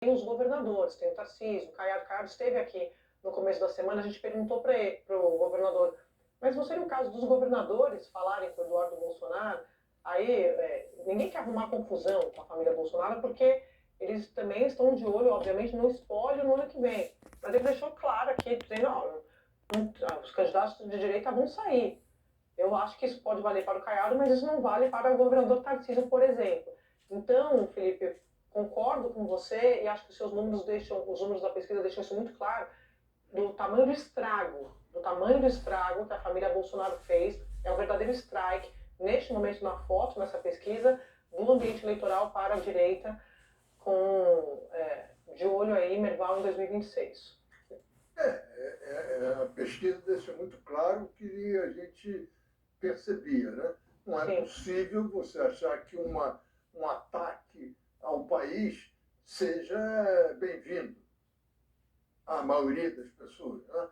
tem os governadores, tem o Tarcísio, o Caiado Carlos esteve aqui no começo da semana, a gente perguntou para o governador, mas não seria o caso dos governadores falarem com o Eduardo Bolsonaro? Aí ninguém quer arrumar confusão com a família Bolsonaro, porque eles também estão de olho, obviamente, no espólio no ano que vem. Mas ele deixou claro aqui, dizendo, os candidatos de direita vão sair. Eu acho que isso pode valer para o Caiado, mas isso não vale para o governador Tarcísio, por exemplo. Então, Felipe, concordo com você e acho que os seus números os números da pesquisa deixam isso muito claro, do tamanho do estrago que a família Bolsonaro fez. É um verdadeiro strike, neste momento na foto, nessa pesquisa, do ambiente eleitoral para a direita, de olho aí, Merval em 2026. A pesquisa deixa muito claro o que a gente percebia, né? Não é possível você achar que um ataque ao país seja bem-vindo à maioria das pessoas, né?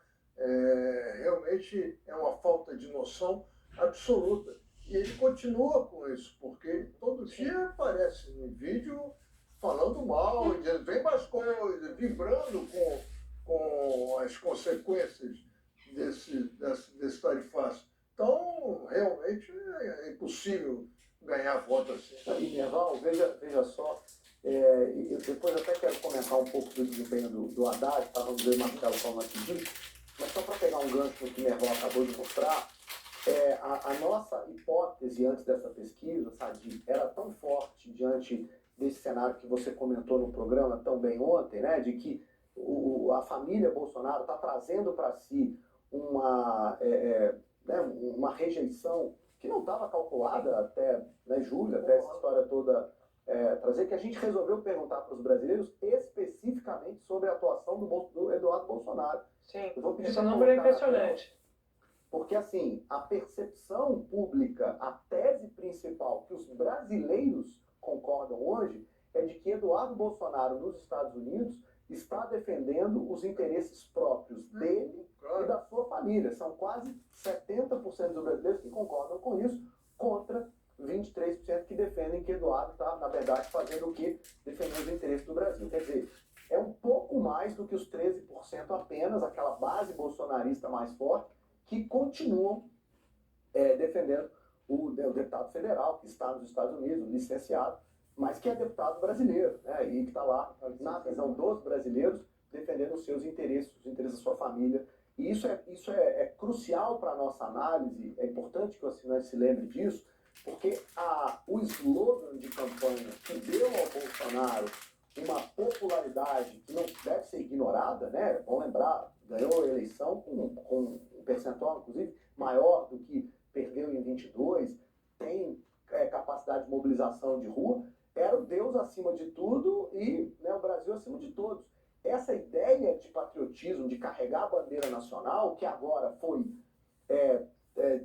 Realmente é uma falta de noção absoluta. E ele continua com isso, porque todo dia aparece um vídeo falando mal, dizendo vem mais coisas, vibrando com as consequências desse tarifaço. Então, realmente é impossível ganhar voto assim. E, Merval, veja só, eu depois até quero comentar um pouco do desempenho do Haddad, estávamos aí, Marcelo, falando aqui disso, mas só para pegar um gancho no que o Merval acabou de mostrar, a nossa hipótese antes dessa pesquisa, Sadi, era tão forte diante desse cenário que você comentou no programa tão bem ontem, né, de que a família Bolsonaro está trazendo para si uma rejeição que não estava calculada até julho, até essa história toda trazer, que a gente resolveu perguntar para os brasileiros especificamente sobre a atuação do Eduardo Bolsonaro. Sim, esse número é impressionante. Porque, assim, a percepção pública, a tese principal que os brasileiros concordam hoje é de que Eduardo Bolsonaro, nos Estados Unidos, está defendendo os interesses próprios dele e da sua família. São quase 70% dos brasileiros que concordam com isso, contra 23% que defendem que Eduardo está, na verdade, fazendo o que? Defendendo os interesses do Brasil. Quer dizer, é um pouco mais do que os 13% apenas, aquela base bolsonarista mais forte, que continuam defendendo o deputado federal, que está nos Estados Unidos, licenciado, mas que é deputado brasileiro, né, e que está lá, na visão dos brasileiros, defendendo os seus interesses, os interesses da sua família. E isso é crucial para a nossa análise, é importante que o assinante se lembre disso, porque o slogan de campanha que deu ao Bolsonaro uma popularidade que não deve ser ignorada, né? Vamos lembrar, ganhou a eleição com um percentual, inclusive, maior do que perdeu em 22, tem capacidade de mobilização de rua, era o Deus acima de tudo e, né, o Brasil acima de todos. Essa ideia de patriotismo, de carregar a bandeira nacional, que agora foi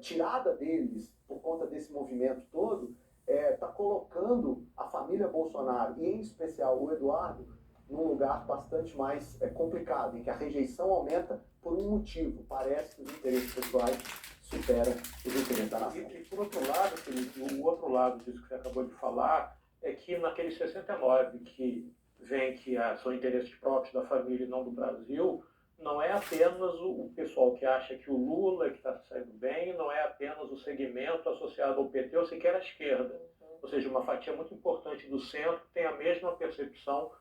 tirada deles por conta desse movimento todo, está colocando a família Bolsonaro, e em especial o Eduardo, num lugar bastante mais complicado, em que a rejeição aumenta por um motivo. Parece que os interesses pessoais superam os interesses da nação. E por outro lado, Felipe, o outro lado disso que você acabou de falar é que naquele 69 que vem que são interesses próprios da família e não do Brasil, não é apenas o pessoal que acha que o Lula que está saindo bem, não é apenas o segmento associado ao PT ou sequer à esquerda. Ou seja, uma fatia muito importante do centro tem a mesma percepção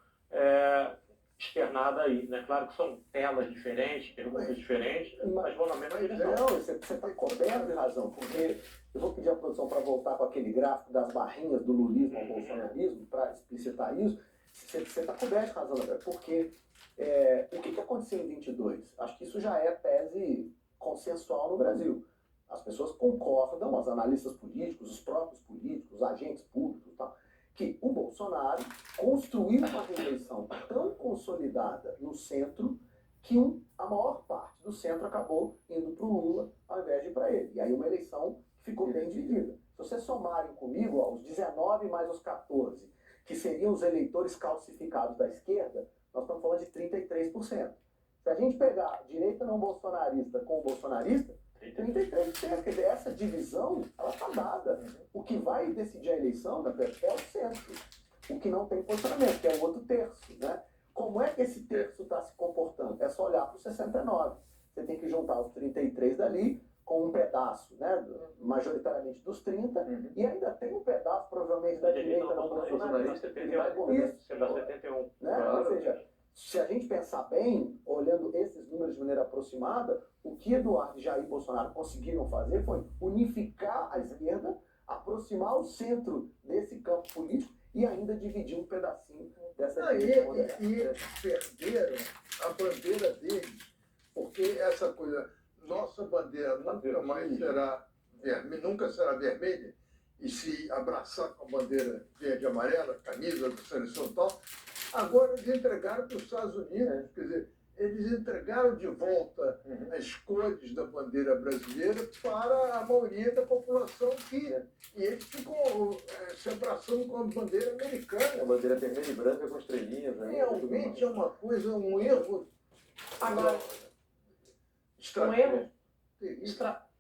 externada aí, né? Claro que são telas diferentes, perguntas diferentes, mas vão na mesma direção. Não, você está coberto de razão, porque eu vou pedir à produção para voltar com aquele gráfico das barrinhas do lulismo ao bolsonarismo, para explicitar isso. Você está coberto de razão, porque o que aconteceu em 22? Acho que isso já é tese consensual no Brasil. As pessoas concordam, os analistas políticos, os próprios políticos, os agentes públicos, tal, que o Bolsonaro construiu uma rejeição tão consolidada no centro que a maior parte do centro acabou indo para o Lula ao invés de ir para ele. E aí uma eleição que ficou bem dividida. Se vocês somarem comigo, os 19 mais os 14, que seriam os eleitores calcificados da esquerda, nós estamos falando de 33%. Se a gente pegar a direita não bolsonarista com o bolsonarista, 33%. Quer dizer, essa divisão, ela está dada. O que vai decidir a eleição, é o centro. O que não tem posicionamento, que é o outro terço, né? é que esse terço está se comportando? É só olhar para os 69. Você tem que juntar os 33 dali com um pedaço, né, majoritariamente dos 30, e ainda tem um pedaço, provavelmente, da direita não bolsonarista, que vai com isso. Você dá 71. Né? Claro. Ou seja, se a gente pensar bem, olhando esses números de maneira aproximada, o que Eduardo e Jair Bolsonaro conseguiram fazer foi unificar a esquerda, aproximar o centro desse campo político e ainda dividir um pedacinho dessa direita moderna. E perderam a bandeira deles, porque essa coisa, nossa bandeira nunca mais será vermelha, nunca será vermelha, e se abraçar com a bandeira verde e amarela, camisa da seleção e tal, agora eles entregaram para os Estados Unidos, quer dizer, eles entregaram de volta as cores da bandeira brasileira para a maioria da população e eles ficam se abraçando com a bandeira americana. A bandeira vermelha e branca com estrelinhas. Né? Realmente é uma coisa, um erro. Agora, um erro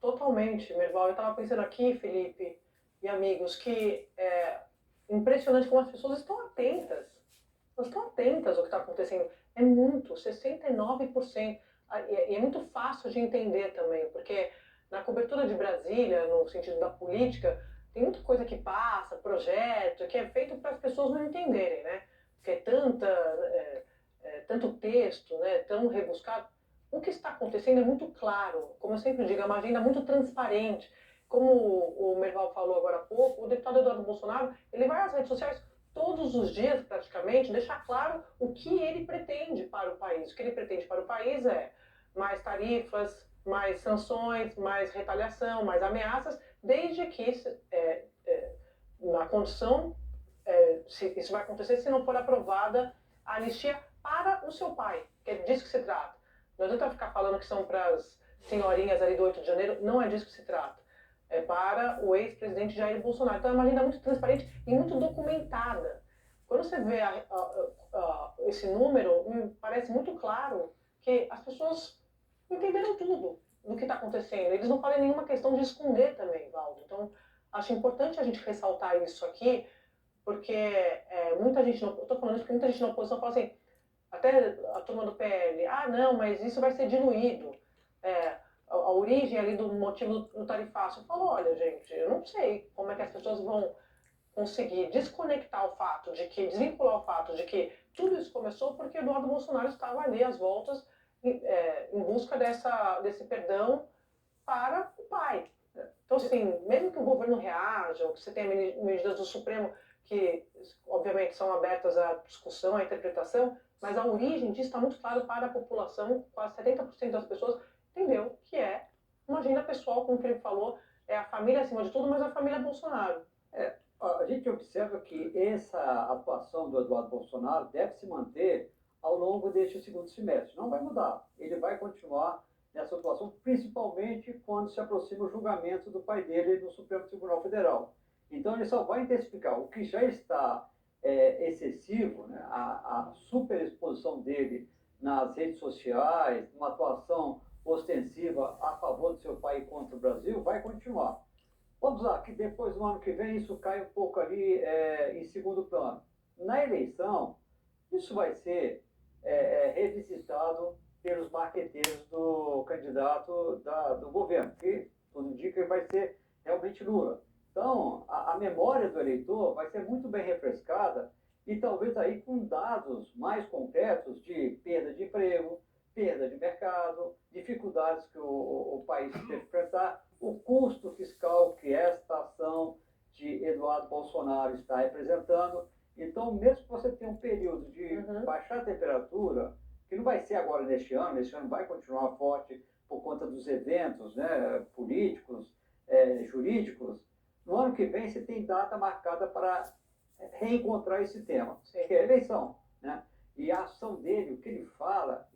totalmente, Merval. Eu estava pensando aqui, Felipe e amigos, que é impressionante como as pessoas estão atentas. Elas estão atentas ao que está acontecendo. É muito, 69%. E é muito fácil de entender também, porque na cobertura de Brasília, no sentido da política, tem muita coisa que passa, projeto, que é feito para as pessoas não entenderem, né? Porque tanto texto, né, tão rebuscado. O que está acontecendo é muito claro, como eu sempre digo, é uma agenda muito transparente. Como o Merval falou agora há pouco, o deputado Eduardo Bolsonaro, ele vai às redes sociais todos os dias, praticamente, deixar claro o que ele pretende para o país. O que ele pretende para o país é mais tarifas, mais sanções, mais retaliação, mais ameaças, desde que, na condição, se isso vai acontecer se não for aprovada a anistia para o seu pai, que é disso que se trata. Não adianta ficar falando que são para as senhorinhas ali do 8 de janeiro, não é disso que se trata. É para o ex-presidente Jair Bolsonaro. Então é uma agenda muito transparente e muito documentada. Quando você vê esse número, me parece muito claro que as pessoas entenderam tudo do que está acontecendo. Eles não fazem nenhuma questão de esconder também, Valdo. Então, acho importante a gente ressaltar isso aqui, porque muita gente, eu estou falando isso porque muita gente na oposição fala assim, até a turma do PL, não, mas isso vai ser diluído. A origem ali do motivo do tarifaço. Eu falo, olha, gente, eu não sei como é que as pessoas vão conseguir desvincular o fato de que tudo isso começou porque Eduardo Bolsonaro estava ali às voltas em busca desse perdão para o pai. Então, assim, mesmo que o governo reaja, ou que você tenha medidas do Supremo que, obviamente, são abertas à discussão, à interpretação, mas a origem disso está muito clara para a população, quase 70% das pessoas entendeu que é uma agenda pessoal, como o Felipe falou, é a família acima de tudo, mas a família Bolsonaro. A gente observa que essa atuação do Eduardo Bolsonaro deve se manter ao longo deste segundo semestre. Não vai mudar. Ele vai continuar nessa atuação, principalmente quando se aproxima o julgamento do pai dele no Supremo Tribunal Federal. Então, ele só vai intensificar. O que já está excessivo, né, a superexposição dele nas redes sociais, uma atuação ostensiva a favor do seu pai e contra o Brasil, vai continuar. Vamos lá, que depois do ano que vem isso cai um pouco ali em segundo plano. Na eleição, isso vai ser revisitado pelos marqueteiros do candidato do governo, que tudo indica que vai ser realmente Lula. Então, a memória do eleitor vai ser muito bem refrescada e talvez aí com dados mais concretos de perda de emprego, perda de mercado, dificuldades que o país teve que enfrentar, o custo fiscal que esta ação de Eduardo Bolsonaro está representando. Então, mesmo que você tenha um período de baixar a temperatura, que não vai ser agora neste ano vai continuar forte por conta dos eventos, né, políticos, jurídicos, no ano que vem você tem data marcada para reencontrar esse tema, que é a eleição, né? E a ação dele, o que ele fala,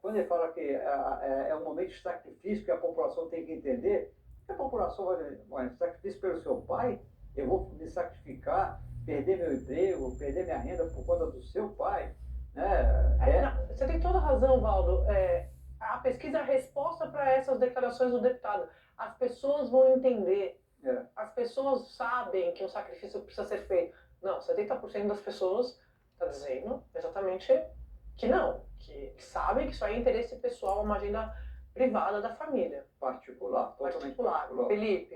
quando ele fala que é um momento de sacrifício que a população tem que entender, que a população vai sacrifício pelo seu pai, eu vou me sacrificar, perder meu emprego, perder minha renda por conta do seu pai, né? Não, você tem toda a razão, Valdo. A pesquisa é a resposta para essas declarações do deputado. As pessoas vão entender. As pessoas sabem que um sacrifício precisa ser feito. Não, 70% das pessoas está dizendo exatamente que não, que sabe que isso aí é interesse pessoal, uma agenda privada da família. Particular, totalmente Particular. particular. Felipe,